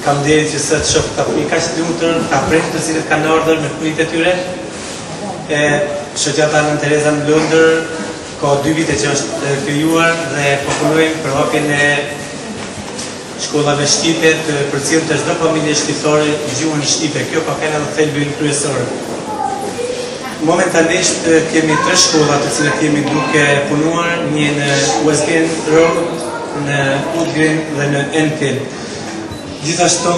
Kam deri që sot shoh ka fëmijë kaq të lumtur, ka prindër të cilët kanë ardhur me fëmijët e tyre. Shoqata Nën Tereza në Londër ka 2 vite që është krijuar dhe po punojmë për hapjen e shkollave shqipe të përcjellë të çdo familje shqiptare gjuhën shqipe. Kjo ka qenë edhe thelbi kryesor. Momentalisht kemi 3 shkolla të cilat jemi duke punuar, një në Westgate Road, në Woodgreen dhe në Enfield. Gjithashtu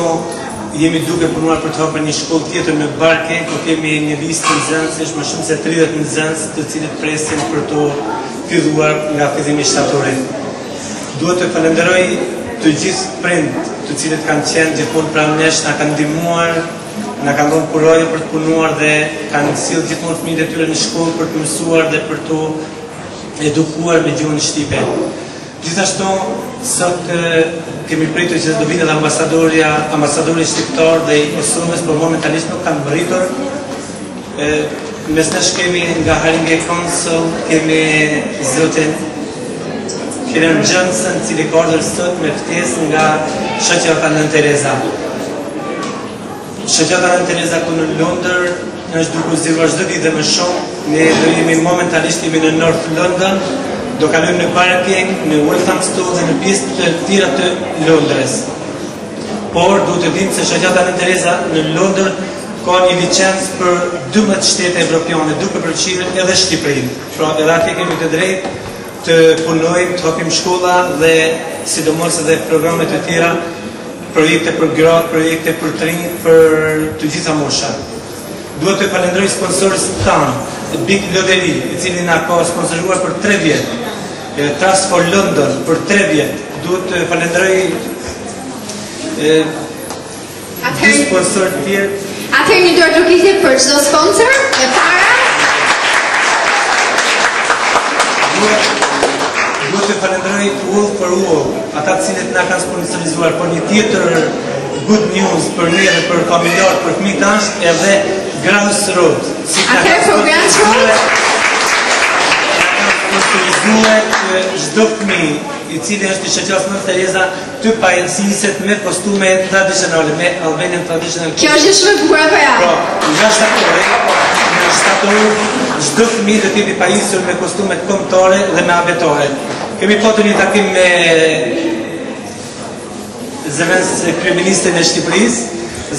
jemi duke punuar për të hapur një shkollë tjetër në Barke, ku kemi një listë nxënësh, më shumë se 30 nxënës, të cilët presin për të filluar nga fillimi shtator. Duhet të falenderoj të gjithë prindët, të cilët kanë qenë gjithmonë pranë nesh, na kanë ndihmuar, na kanë dhënë kuraje për të punuar dhe kanë sjellë gjithmonë fëmijët e tyre në shkollë për të mësuar dhe për të edukuar me gjuhën shqipe. Gjithashtu, sot kemi pritur që do vinë edhe ambasadori shqiptar dhe i Kosovës, por momentalisht nuk kanë mbërritur. Mes nesh kemi nga Haringey Council, kemi zotin Kieran Johnson, cili ka ardhur sot me ftesë nga shoqata Nën Tereza. Shoqata Nën Tereza ku në Londër është duke u zgjuar çdo ditë më shumë. Ne do jemi momentalisht në North London. Do kalojmë në Barking, në Walthamstow dhe në pjesë të tjera të Londrës. Por duhet të dimë se shoqata Nën Tereza në Londër ka një licencë për 12 shtete evropiane, duke përfshirë edhe Shqipërinë. Pra edhe atje kemi të drejtë të punojmë, të hapim shkolla dhe sidomos edhe programe të tjera, projekte për gratë, projekte për të rinj, për të gjitha moshat. Duhet të falenderoj sponsorët tanë, Big Lottery, i cili na ka sponsoruar për 3 vjet. Trust for London për 3 vjet. Duhet të falenderoj sponsor të tjerë. Atëherë një dorë trokitje për çdo sponsor, e para. Duhet të falenderoj Wool for Wool, ata të cilët na kanë sponsorizuar, por një tjetër good news për ne dhe për familjarët, për fëmijët tanë, edhe Grants Road. Atëherë për Grants Road? Çdo fëmijë i cili është i shoqatës Nën Tereza të pajisjet me kostume tradicionale, me Albanian traditional. Kjo është shumë e bukur apo jo? Po, nga shtator, çdo fëmijë do të jetë i pajisur me kostume kombëtare dhe me abetare. Kemi patur një takim me zëvendës kryeministin e Shqipërisë,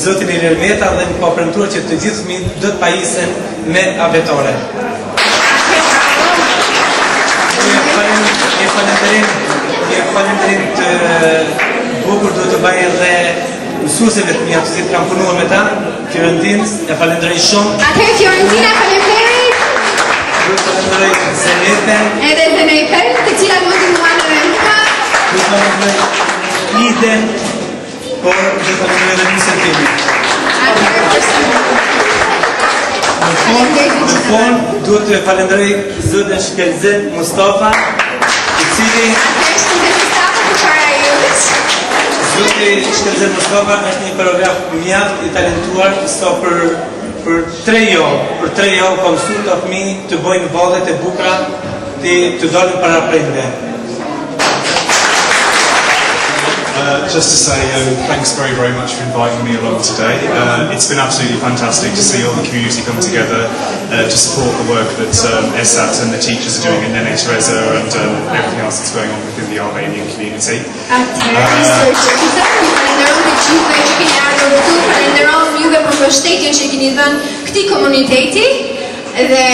zotin Ilir Meta, dhe më ka premtuar që të gjithë fëmijët do të pajisen me abetare. Një falenderim të bukur duhet të bëj edhe mësuesve të mia, të cilët kanë punuar me ta, Fiorentinës, e falenderoj shumë. Atëherë Fiorentina falenderoj. Duhet të falenderoj Zenepën. Edhe Zenepën, të cilat mund të muan edhe mua. Duhet të falenderoj Iden, por duhet të falenderoj edhe nisën time. Në fund, duhet të falenderoj zotin Shkelzen Mustafa, i cili zoti Shkelzen Mustafa është një koreograf mjaft i talentuar, sto për 3 javë ka mësuar të fëmijë të bëjnë vallet e bukura, të dalin para prindërve. Just to say thanks very, very much for inviting me along today. It's been absolutely fantastic to see all the community come together to support the work that ESAT and the teachers are doing in Nën Tereza and everything else that's going on within the Albanian community. Juve për mbështetjen që keni dhënë këtij komuniteti dhe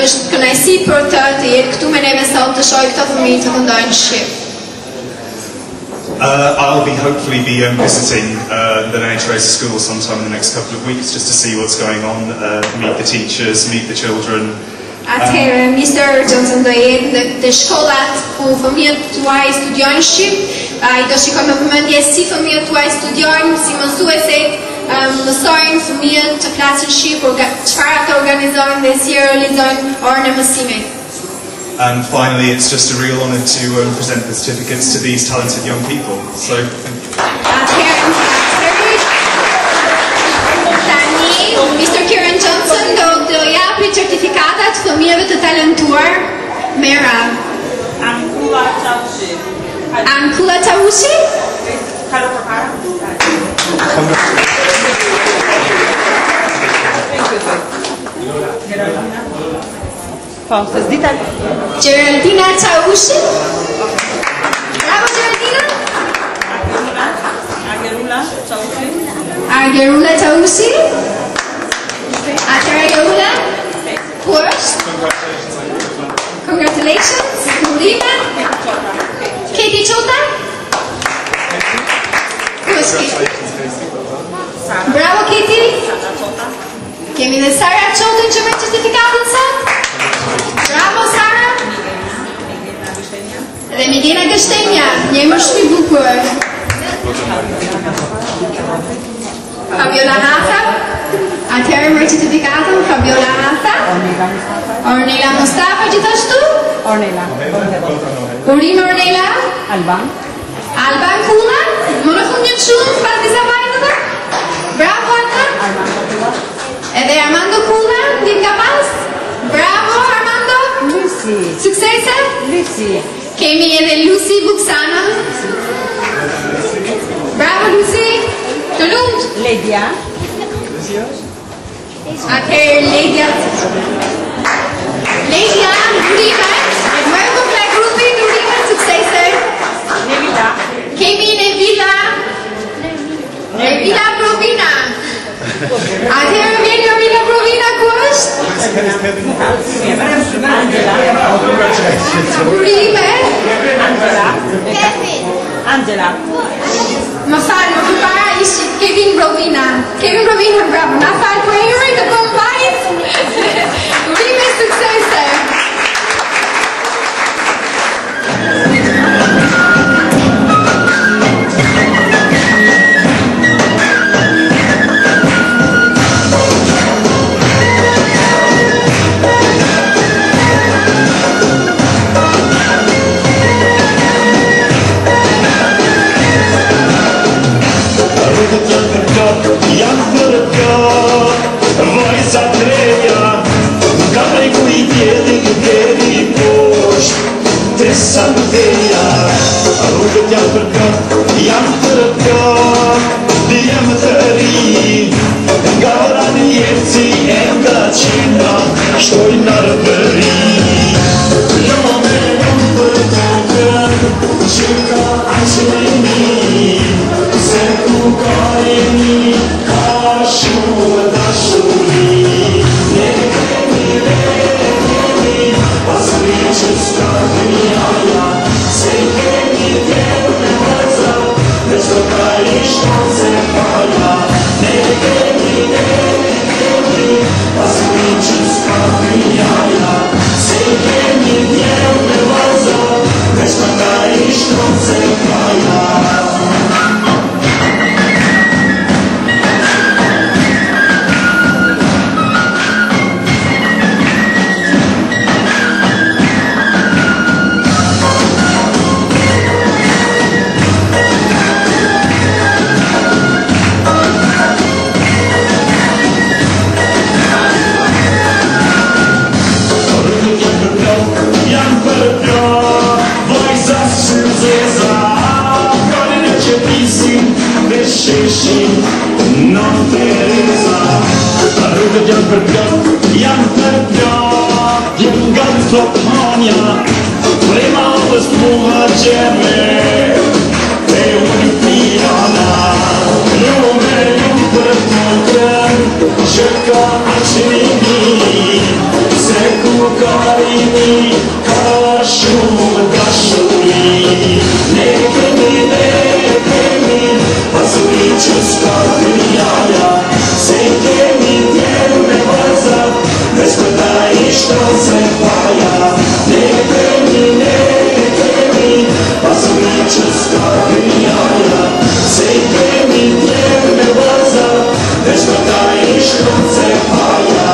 është kënaqësi për të jetë këtu me neve sot të shohë këto fëmijë të këndojnë shqip. I'll hopefully be visiting the Nën Tereza school sometime in the next couple of weeks just to see what's going on, meet the teachers, meet the children. Atëherë, Mr. Johnson do jetë në shkollat ku fëmijët tuaj studiojnë shqip, ai do shikojë me vëmendje si fëmijët tuaj studiojnë, si mësuesit mësojnë fëmijët të flasin shqip, çfarë ata organizojnë dhe si realizojnë orën e mësimit. And finally, it's just a real honor to present the certificates to these talented young people. So, Mr. Kieran Johnson do të japi certifikatat fëmijëve të talentuar me radhë. Ankula Taushi. Po, se s'dita. Geraldina Çavushi. Bravo Geraldina. Argerula Çavushi. Argerula. First. Congratulations. Lima. Katie Chota. Bravo Katie. Kemi dhe Sara Chota që me certifikatën sot. Bravo Sara. Dhe Milena Gështenja, një më shumë i bukur. Fabiola Hatha. Atëherë më certifikatën Fabiola Hatha. Ornella Mustafa gjithashtu. Ornella. Ornella. Alban Kula. Më rëfun një shumë pas disa vajtëve. Bravo Alban. Edhe Armando Kula, ndi ka pas. Bravo Armando. Lucy. Suksese. Lucy. Kemi edhe Lucy Buksana. Bravo Lucy. Të lumt. Ledia. Atëherë Ledia. Ledia, durimet. Më komple grupi durimet suksese. Nevila. Kemi Nevila. Nevila Provina. Atëherë vjen Nevila Provina ku është? Durimet. Angela. Më falë, më përpara ishte Kevin Provina. Kevin Provina, bravo. Më falë për emri të kombajt. Durime suksese. Santeia, a rrugët janë përkët, janë përkët, dhe jemë të ri, nga ora në jetë si e nga qina, shtojnë në rëbëri. Jo me jam përkët, që ka aqeni, se ku ka e një, ka shumë dashuri. Ne kemi, pasri që s'ka dënjaja, se kemi vjerë me vëza, dhe s'o ka ishton se faja. Ne kemi, pasri që s'ka dënjaja, se kemi vjerë me vëza, dhe s'o ka ishton se faja. Non Teresa, a rrugët janë përplot, janë përplot, jenë nga të Flokmania, prema dhe s'muha qeme, e unë pijana, lume lumë për tokën, që ka aqeni, se ku ka imi, ka shumë dashuri. Ne kemi, pasuri që s'ka dënjaja, se kemi vjerë me vëza, dhe s'këta ishton se faja. Ne kemi, pasuri që s'ka dënjaja, se kemi vjerë me vëza, dhe s'këta ishton se faja.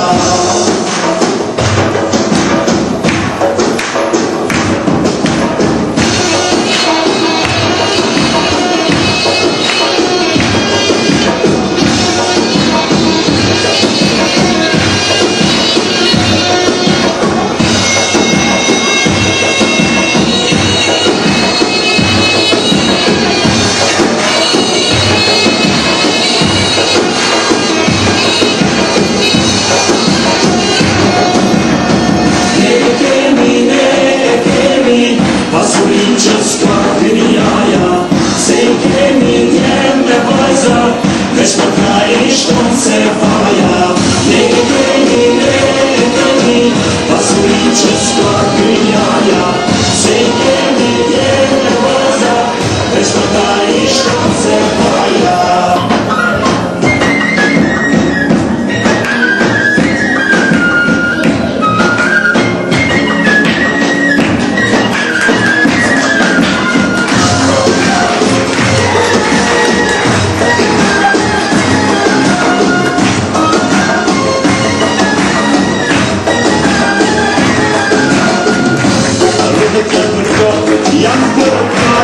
Jam